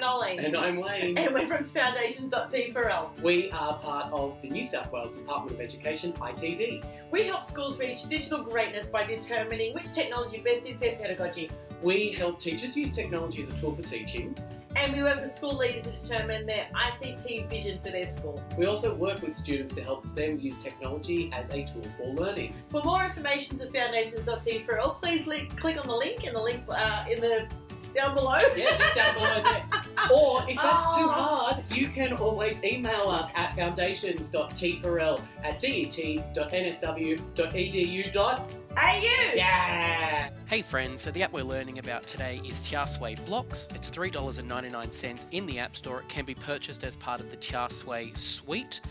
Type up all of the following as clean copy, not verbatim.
I'm Nolene. And I'm Wayne. And we're from foundations.t4l. We are part of the New South Wales Department of Education, ITD. We help schools reach digital greatness by determining which technology best suits their pedagogy. We help teachers use technology as a tool for teaching. And we work with school leaders to determine their ICT vision for their school. We also work with students to help them use technology as a tool for learning. For more information to foundations.t4l, please click on the link in the down below. Yeah, just down below there. Or if that's too hard, you can always email us at foundations.t4l@det.nsw.edu.au. Yeah! Hey friends, so the app we're learning about today is Tayasui Blocks. It's $3.99 in the App Store. It can be purchased as part of the Tayasui suite.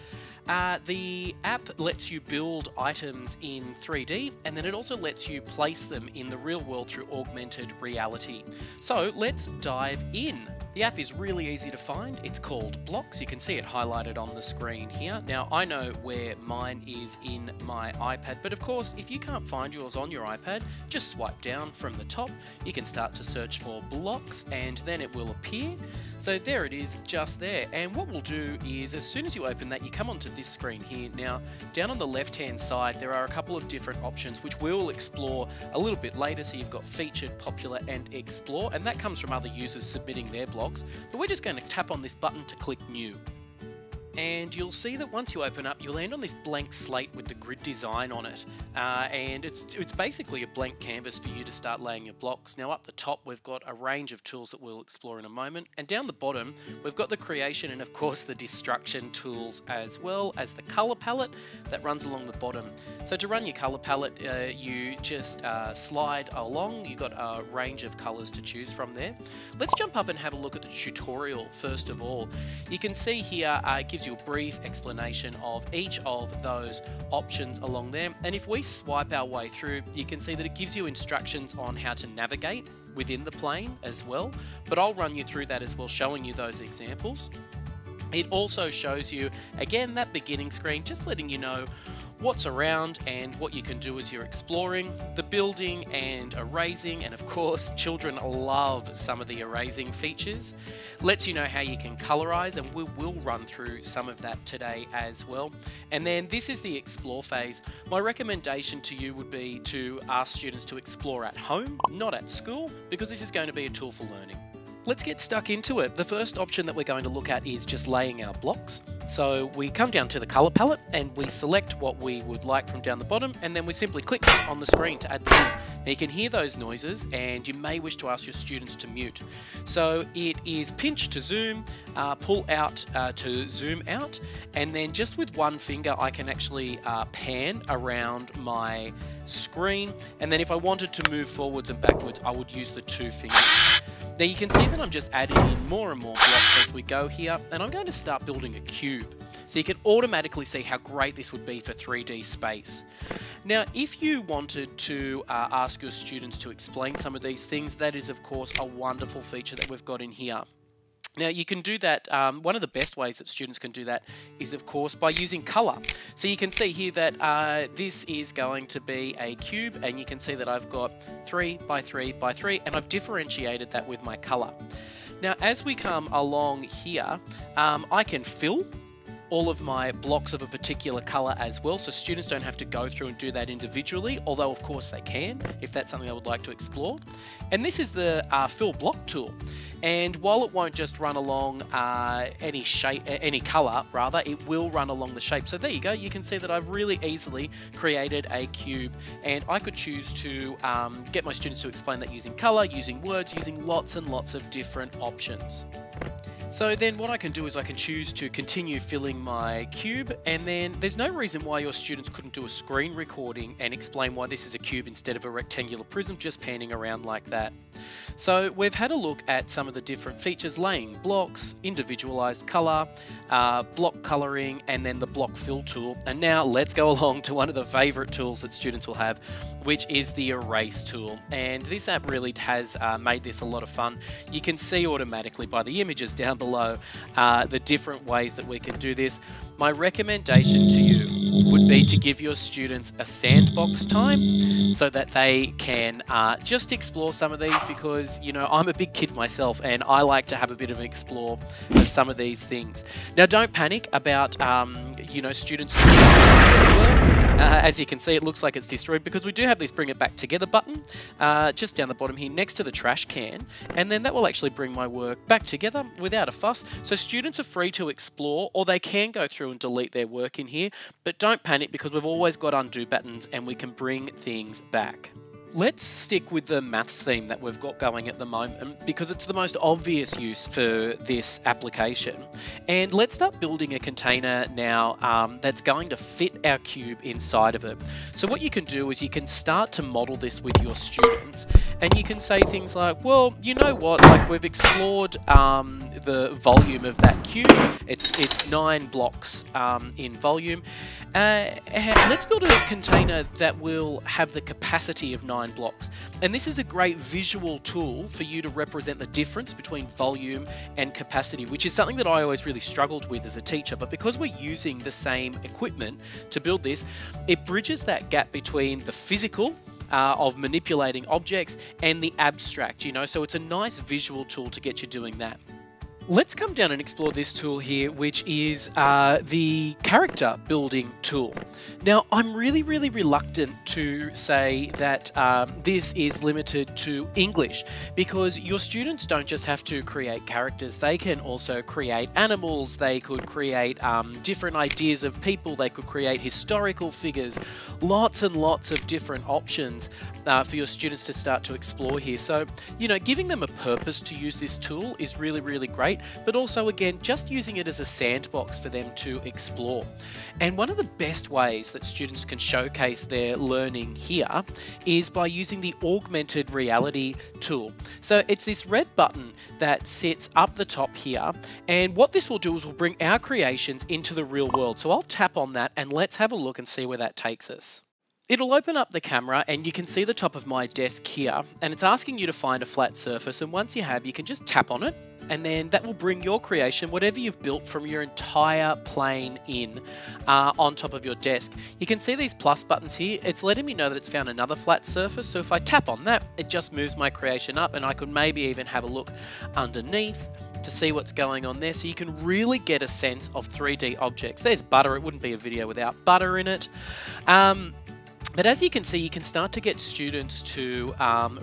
The app lets you build items in 3D, and then it also lets you place them in the real world through augmented reality. So let's dive in. The app is really easy to find. It's called Blocks. You can see it highlighted on the screen here. Now, I know where mine is in my iPad, but of course, if you can't find yours on your iPad, just swipe down from the top. You can start to search for Blocks, and then it will appear. So there it is, just there. And what we'll do is, as soon as you open that, you come onto this screen here. Now, down on the left-hand side, there are a couple of different options, which we'll explore a little bit later. So you've got Featured, Popular, and Explore, and that comes from other users submitting their blocks. But we're just going to tap on this button to click New. And you'll see that once you open up, you'll land on this blank slate with the grid design on it. And it's basically a blank canvas for you to start laying your blocks. Now up the top, we've got a range of tools that we'll explore in a moment. And down the bottom, we've got the creation and of course the destruction tools, as well as the color palette that runs along the bottom. So to run your color palette, you just slide along. You've got a range of colors to choose from there. Let's jump up and have a look at the tutorial first of all. You can see here, it gives you a brief explanation of each of those options along there, and if we swipe our way through, you can see that it gives you instructions on how to navigate within the plane as well, but I'll run you through that as well, showing you those examples. It also shows you again that beginning screen, just letting you know what's around and what you can do as you're exploring, the building and erasing, and of course children love some of the erasing features. Lets you know how you can colorize, and we will run through some of that today as well. And then this is the explore phase. My recommendation to you would be to ask students to explore at home, not at school, because this is going to be a tool for learning. Let's get stuck into it. The first option that we're going to look at is just laying our blocks. So we come down to the color palette and we select what we would like from down the bottom, and then we simply click on the screen to add them in. Now you can hear those noises, and you may wish to ask your students to mute. So it is pinch to zoom, pull out to zoom out, and then just with one finger I can actually pan around my screen, and then if I wanted to move forwards and backwards I would use the two fingers. Now you can see that I'm just adding in more and more blocks as we go here, and I'm going to start building a cube. So you can automatically see how great this would be for 3D space. Now if you wanted to ask your students to explain some of these things, that is of course a wonderful feature that we've got in here. Now you can do that, one of the best ways that students can do that is of course by using colour. So you can see here that this is going to be a cube, and you can see that I've got 3 by 3 by 3, and I've differentiated that with my colour. Now as we come along here, I can fill all of my blocks of a particular colour as well, so students don't have to go through and do that individually, although of course they can if that's something they would like to explore. And this is the fill block tool, and while it won't just run along any shape, any colour rather, it will run along the shape. So there you go, you can see that I've really easily created a cube, and I could choose to get my students to explain that using colour, using words, using lots and lots of different options. So then what I can do is I can choose to continue filling my cube, and then there's no reason why your students couldn't do a screen recording and explain why this is a cube instead of a rectangular prism, just panning around like that. So we've had a look at some of the different features: laying blocks, individualized color, block coloring, and then the block fill tool. And now let's go along to one of the favorite tools that students will have, which is the erase tool. And this app really has made this a lot of fun. You can see automatically by the images down below the different ways that we can do this. My recommendation to you would be to give your students a sandbox time so that they can just explore some of these, because, you know, I'm a big kid myself and I like to have a bit of an explore of some of these things. Now, don't panic about, you know, students doing their work. As you can see, it looks like it's destroyed because we do have this bring it back together button just down the bottom here next to the trash can, and then that will actually bring my work back together without a fuss. So students are free to explore, or they can go through and delete their work in here, but don't panic because we've always got undo buttons and we can bring things back. Let's stick with the maths theme that we've got going at the moment because it's the most obvious use for this application. And let's start building a container now that's going to fit our cube inside of it. So what you can do is you can start to model this with your students, and you can say things like, well, you know what, like we've explored the volume of that cube. It's 9 blocks in volume. Let's build a container that will have the capacity of 9 blocks. And this is a great visual tool for you to represent the difference between volume and capacity, which is something that I always really struggled with as a teacher. But because we're using the same equipment to build this, it bridges that gap between the physical of manipulating objects and the abstract, you know, so it's a nice visual tool to get you doing that. Let's come down and explore this tool here, which is the character building tool. Now, I'm really reluctant to say that this is limited to English, because your students don't just have to create characters, they can also create animals, they could create different ideas of people, they could create historical figures, lots and lots of different options for your students to start to explore here. So, you know, giving them a purpose to use this tool is really great. But also, again, just using it as a sandbox for them to explore. And one of the best ways that students can showcase their learning here is by using the augmented reality tool. So it's this red button that sits up the top here, and what this will do is we'll bring our creations into the real world. So I'll tap on that and let's have a look and see where that takes us. It'll open up the camera and you can see the top of my desk here, and it's asking you to find a flat surface, and once you have, you can just tap on it, and then that will bring your creation, whatever you've built from your entire plane in on top of your desk. You can see these plus buttons here. It's letting me know that it's found another flat surface, so if I tap on that, it just moves my creation up, and I could maybe even have a look underneath to see what's going on there, so you can really get a sense of 3D objects. There's butter. It wouldn't be a video without butter in it. But as you can see, you can start to get students to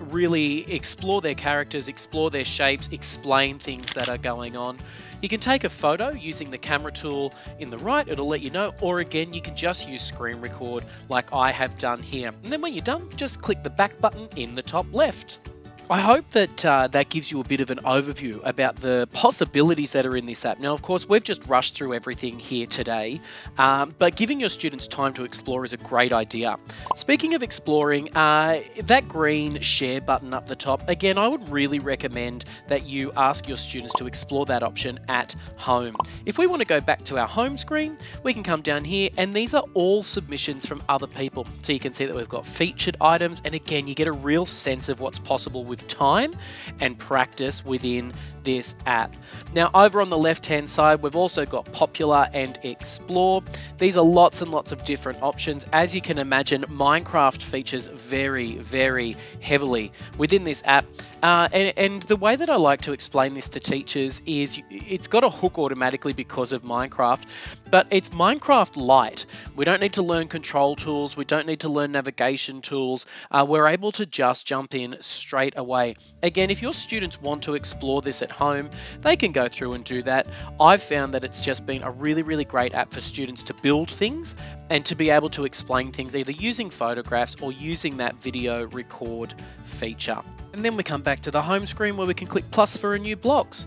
really explore their characters, explore their shapes, explain things that are going on. You can take a photo using the camera tool in the right, it'll let you know, or again, you can just use screen record like I have done here. And then when you're done, just click the back button in the top left. I hope that that gives you a bit of an overview about the possibilities that are in this app. Now, of course, we've just rushed through everything here today, but giving your students time to explore is a great idea. Speaking of exploring, that green share button up the top, again, I would really recommend that you ask your students to explore that option at home. If we want to go back to our home screen, we can come down here, and these are all submissions from other people. So you can see that we've got featured items, and again, you get a real sense of what's possible with time and practice within this app. Now, over on the left-hand side, we've also got Popular and Explore. These are lots and lots of different options. As you can imagine, Minecraft features very heavily within this app. And the way that I like to explain this to teachers is it's got a hook automatically because of Minecraft, but it's Minecraft Lite. We don't need to learn control tools. We don't need to learn navigation tools. We're able to just jump in straight away. Again, if your students want to explore this at home, they can go through and do that. I've found that it's just been a really great app for students to build things and to be able to explain things either using photographs or using that video record feature. And then we come back to the home screen where we can click plus for a new blocks.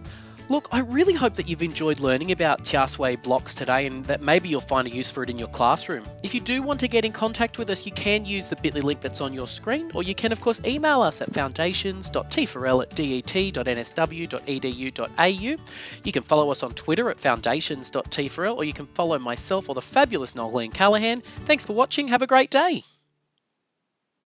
Look, I really hope that you've enjoyed learning about Tayasui Blocks today and that maybe you'll find a use for it in your classroom. If you do want to get in contact with us, you can use the bit.ly link that's on your screen, or you can of course email us at foundations.tfarrell@det.edu.au. You can follow us on Twitter at foundations.tfarrell, or you can follow myself or the fabulous Noeline Callahan. Thanks for watching, have a great day.